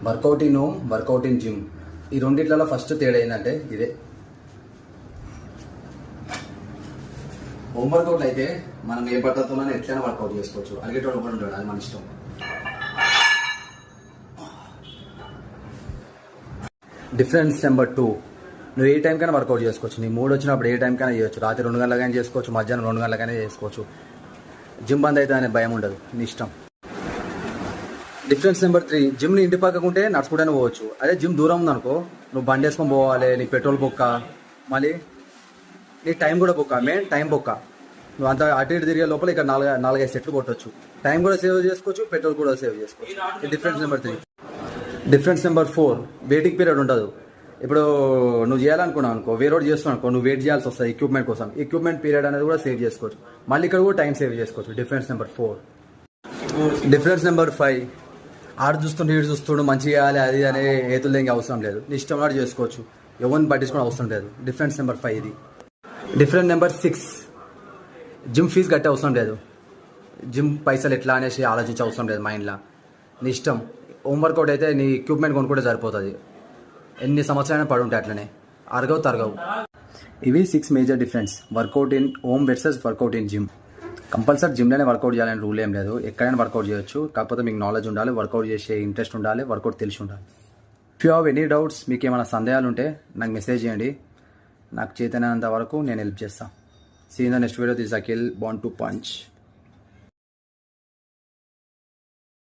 Work out in home, workout in gym. ఈ రెండిట్లలో first తేడా ఏంటంటే ఇదే. హోమ్ వర్కౌట్ అయితే మనం ఏ పద్ధతిలోనే ఎట్లయినా వర్కౌట్ చేసుకోవచ్చు. అలిగేటోడు కూడా ఉంటాడు, అది మన ఇష్టం. డిఫరెన్స్ నెంబర్ 2, నువ్వు ఏ టైంకైనా వర్కౌట్ చేసుకోవచ్చు. నీ మూడు వచ్చినప్పుడు ఏ టైంకైనా చేయొచ్చు. రాత్రి 2 గంటలకైనా చేసుకోవచ్చు, మధ్యాహ్నం 2 గంటలకైనా చేసుకోవచ్చు. జిమ్ బంద్ అయితే అనే భయం ఉండదు, నీ ఇష్టం. డిఫరెన్స్ నెంబర్ 3, జిమ్ని ఇంటి పక్కకుంటే నడుచుకుంటూనే పోవచ్చు. అదే జిమ్ దూరం ఉందనుకో, నువ్వు బండి వేసుకొని పోవాలి, నీ పెట్రోల్ బొక్క, మళ్ళీ నీ టైం కూడా బొక్క. మెయిన్ టైం బొక్క. నువ్వు అంత అటు ఇటు తిరిగే లోపల ఇక్కడ 4-5 సెట్లు కొట్టవచ్చు. టైం కూడా సేవ్ చేసుకోవచ్చు, పెట్రోల్ కూడా సేవ్ చేసుకోవచ్చు. Difference number 3. Difference number 4, waiting period ఉండదు. ఇప్పుడు నువ్వు చేయాలనుకున్నావు అనుకో, వేరే రోజు చేస్తున్నావు అనుకో, నువ్వు వెయిట్ చేయాల్సి వస్తుంది ఎక్విప్మెంట్ కోసం. ఎక్విప్మెంట్ పీరియడ్ అనేది కూడా సేవ్ చేసుకోవచ్చు. మళ్ళీ ఇక్కడ కూడా టైం సేవ్ చేసుకోవచ్చు. Difference number 4. డిఫరెన్స్ నెంబర్ 5, ఆడు చూస్తుంటే ఈడు చూస్తుండు మంచిగా చేయాలి అది అనే ఏతులు దేనికి అవసరం లేదు. నీ ఇష్టం కూడా చేసుకోవచ్చు, ఎవరిని పట్టించుకోవడం అవసరం లేదు. డిఫరెన్స్ నెంబర్ 5 ఇది. డిఫరెన్స్ నెంబర్ 6, జిమ్ ఫీజు కట్టే అవసరం లేదు. జిమ్ పైసలు ఎట్లా అనేసి ఆలోచించే అవసరం లేదు మైండ్లో, నీ ఇష్టం. హోమ్ వర్కౌట్ అయితే నీ ఎక్విప్మెంట్ కొనుక్కుంటే సరిపోతుంది. ఎన్ని సంవత్సరాలైనా పడి ఉంటాయి అట్లనే, అరగవు తరగవు. ఇవి 6 major difference workout in home versus workout in gym. Compulsory జిమ్లోనే వర్కౌట్ చేయాలని రూల్ ఏం లేదు, ఎక్కడైనా వర్కౌట్ చేయొచ్చు. కాకపోతే మీకు నాలెడ్జ్ ఉండాలి, వర్కౌట్ చేసే ఇంట్రెస్ట్ ఉండాలి, వర్కౌట్ తెలిసి ఉండాలి. If you have any doubts, మీకు ఏమైనా సందేహాలు ఉంటే నాకు మెసేజ్ చేయండి. నాకు చేతనంత వరకు నేను హెల్ప్ చేస్తాను. See in the next video. This Akhil, bond to punch.